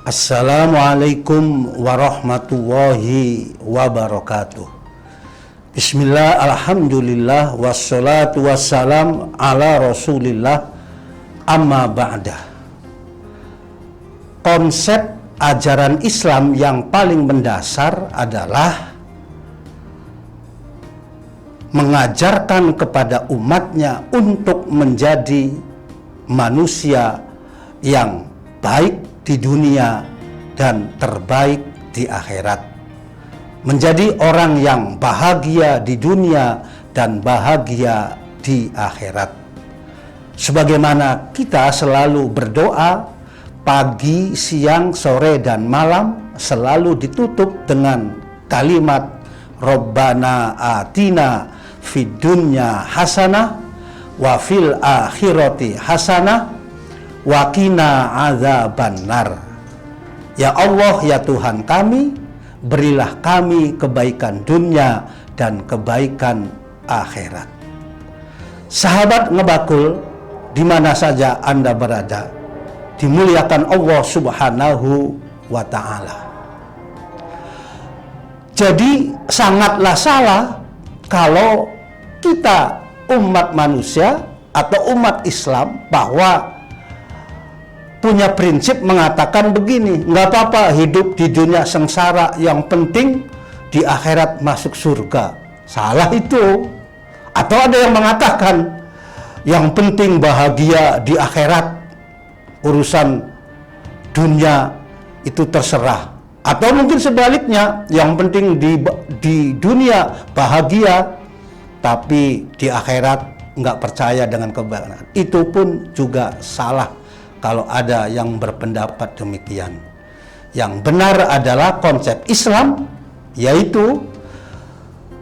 Assalamualaikum warahmatullahi wabarakatuh. Bismillah, alhamdulillah, wassalatu wassalam ala rasulillah, amma ba'dah. Konsep ajaran Islam yang paling mendasar adalah mengajarkan kepada umatnya untuk menjadi manusia yang baik di dunia dan terbaik di akhirat, menjadi orang yang bahagia di dunia dan bahagia di akhirat. Sebagaimana kita selalu berdoa pagi, siang, sore, dan malam, selalu ditutup dengan kalimat Rabbana atina fid dunya hasanah wa fil akhirati hasanah wa qina adzabannar. Ya Allah, ya Tuhan kami, berilah kami kebaikan dunia dan kebaikan akhirat. Sahabat Ngebakul, di mana saja Anda berada, dimuliakan Allah Subhanahu wa ta'ala. Jadi sangatlah salah kalau kita umat manusia atau umat Islam bahwa punya prinsip mengatakan begini, nggak apa-apa hidup di dunia sengsara, yang penting di akhirat masuk surga. Salah itu. Atau ada yang mengatakan yang penting bahagia di akhirat, urusan dunia itu terserah. Atau mungkin sebaliknya, yang penting di dunia bahagia, tapi di akhirat nggak percaya dengan kebenaran. Itu pun juga salah kalau ada yang berpendapat demikian. Yang benar adalah konsep Islam, yaitu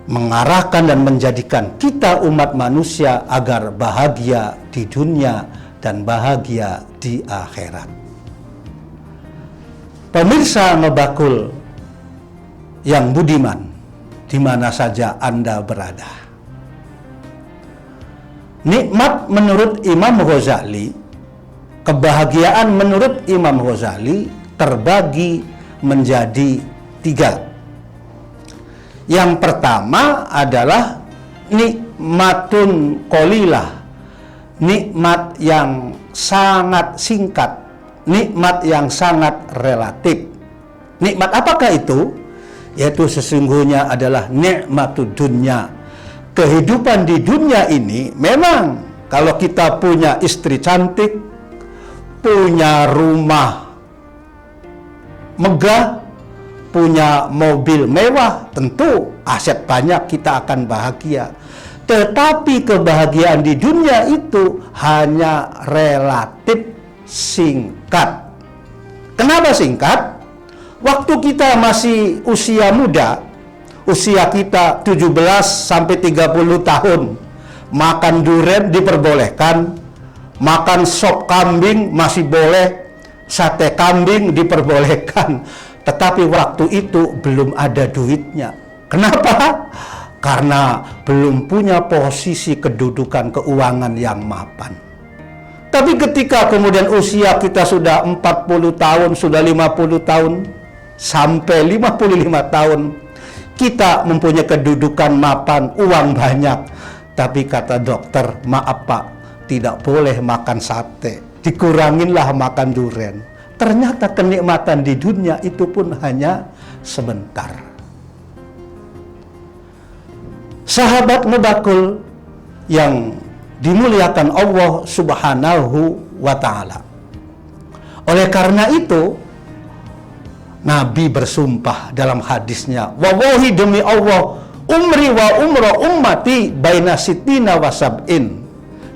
mengarahkan dan menjadikan kita umat manusia agar bahagia di dunia dan bahagia di akhirat. Pemirsa Ngebakul yang budiman, di mana saja Anda berada. Nikmat menurut Imam Ghazali, kebahagiaan menurut Imam Ghazali terbagi menjadi 3. Yang pertama adalah nikmatun qalilah, nikmat yang sangat singkat, nikmat yang sangat relatif. Nikmat apakah itu? Yaitu sesungguhnya adalah nikmatud dunya. Kehidupan di dunia ini memang kalau kita punya istri cantik, punya rumah megah, punya mobil mewah, tentu aset banyak, kita akan bahagia. Tetapi kebahagiaan di dunia itu hanya relatif singkat. Kenapa singkat? Waktu kita masih usia muda, usia kita 17 sampai 30 tahun, makan durian diperbolehkan, makan sop kambing masih boleh, sate kambing diperbolehkan. Tetapi waktu itu belum ada duitnya. Kenapa? Karena belum punya posisi kedudukan keuangan yang mapan. Tapi ketika kemudian usia kita sudah 40 tahun, sudah 50 tahun, sampai 55 tahun, kita mempunyai kedudukan mapan, uang banyak. Tapi kata dokter, maaf Pak, tidak boleh makan sate, dikuranginlah makan durian. Ternyata kenikmatan di dunia itu pun hanya sebentar. Sahabat Ngebakul yang dimuliakan Allah Subhanahu wa ta'ala. Oleh karena itu, Nabi bersumpah dalam hadisnya, wallahi demi Allah, umri wa umra ummati baina sitina wa sab'in.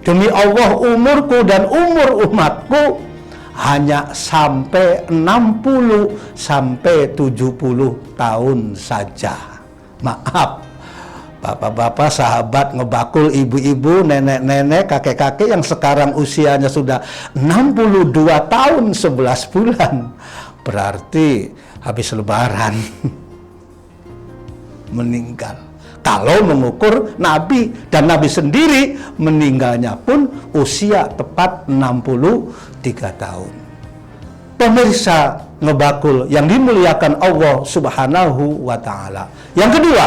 Demi Allah, umurku dan umur umatku hanya sampai 60 sampai 70 tahun saja. Maaf, bapak-bapak, sahabat Ngebakul, ibu-ibu, nenek-nenek, kakek-kakek yang sekarang usianya sudah 62 tahun 11 bulan. Berarti habis lebaran meninggal. Kalau mengukur Nabi, dan Nabi sendiri meninggalnya pun usia tepat 63 tahun. pemirsa Ngebakul yang dimuliakan Allah Subhanahu wa Ta'ala. Yang kedua,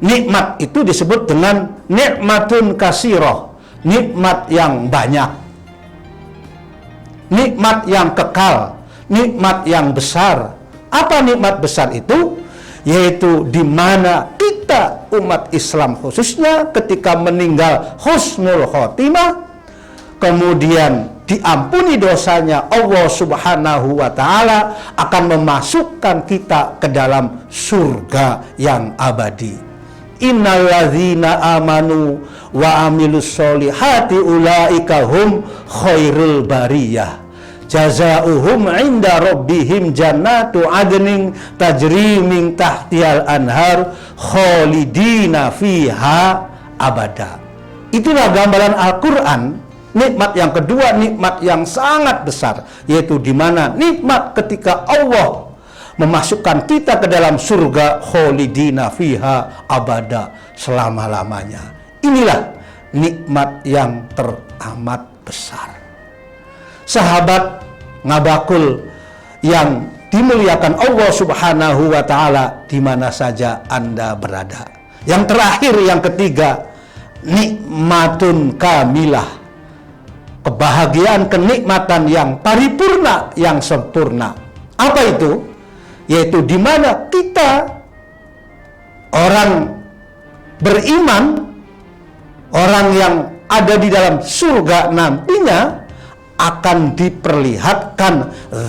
nikmat itu disebut dengan nikmatun kasiroh, nikmat yang banyak, nikmat yang kekal, nikmat yang besar. Apa nikmat besar itu? Yaitu di mana kita umat Islam khususnya ketika meninggal husnul khotimah, kemudian diampuni dosanya, Allah Subhanahu wa Ta'ala akan memasukkan kita ke dalam surga yang abadi. Innalladzina amanu wa amilus solihati ulaika hum khairul bariyah jazauhum inda rabbihim jannatu adnin tajri min tahtihal anhar khalidina fiha abada. Itulah gambaran Al-Quran. Nikmat yang kedua, nikmat yang sangat besar, yaitu di mana nikmat ketika Allah memasukkan kita ke dalam surga khalidina fiha abada, selama-lamanya. Inilah nikmat yang teramat besar. Sahabat Ngabakul yang dimuliakan Allah Subhanahu wa Ta'ala, di mana saja Anda berada. Yang terakhir, yang ketiga, nikmatun kamilah, kebahagiaan, kenikmatan yang paripurna, yang sempurna. Apa itu? Yaitu di mana kita orang beriman, orang yang ada di dalam surga nantinya akan diperlihatkan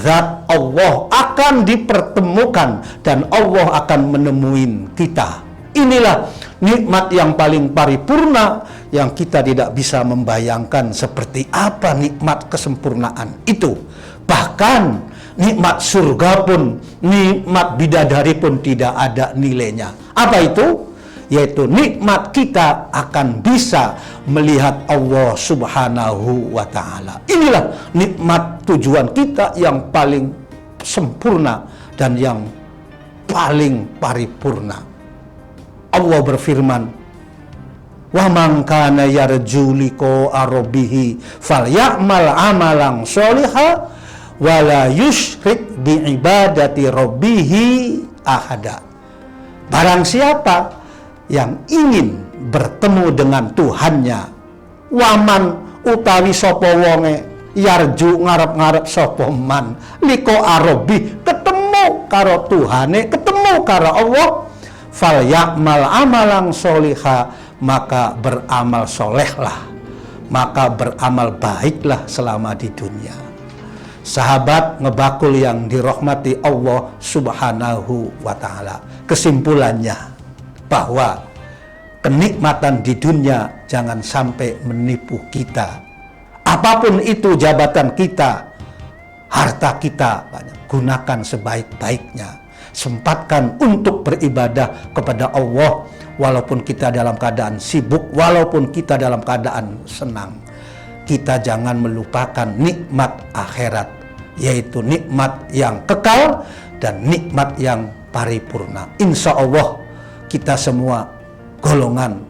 zat Allah, akan dipertemukan, dan Allah akan menemui kita. Inilah nikmat yang paling paripurna yang kita tidak bisa membayangkan seperti apa nikmat kesempurnaan itu. Bahkan nikmat surga pun, nikmat bidadari pun tidak ada nilainya. Apa itu? Yaitu nikmat kita akan bisa melihat Allah Subhanahu wa Ta'ala. Inilah nikmat tujuan kita yang paling sempurna dan yang paling paripurna. Allah berfirman, wa man kana yarju liqa'a rabbih falyamal amalan sholihan wa la yusyrik bi ibadati rabbih ahada. Barang siapa yang ingin bertemu dengan Tuhannya, waman utawi sapa wonge yarju ngarep-ngarep sapa man liqa'a rabbih, ketemu karo Tuhane, ketemu karo Allah, fal ya'mal amalan sholiha, maka beramal solehlah, maka beramal baiklah selama di dunia. Sahabat Ngebakul yang dirahmati Allah Subhanahu wa Ta'ala, kesimpulannya bahwa kenikmatan di dunia jangan sampai menipu kita. Apapun itu jabatan kita, harta kita, gunakan sebaik-baiknya. Sempatkan untuk beribadah kepada Allah, walaupun kita dalam keadaan sibuk, walaupun kita dalam keadaan senang. Kita jangan melupakan nikmat akhirat, yaitu nikmat yang kekal dan nikmat yang paripurna. Insya Allah kita semua golongan,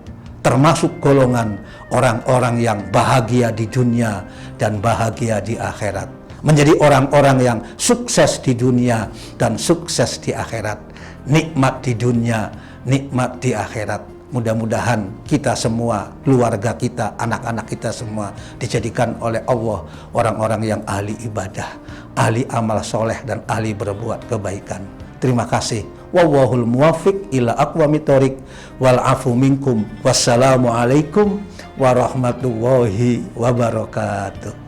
termasuk golongan orang-orang yang bahagia di dunia dan bahagia di akhirat. Menjadi orang-orang yang sukses di dunia dan sukses di akhirat. Nikmat di dunia, nikmat di akhirat. Mudah-mudahan kita semua, keluarga kita, anak-anak kita semua dijadikan oleh Allah orang-orang yang ahli ibadah, ahli amal soleh, dan ahli berbuat kebaikan. Terima kasih. Wallahul muwaffiq ila aqwamit thoriq wal afu minkum. Wassalamualaikum warahmatullahi wabarakatuh.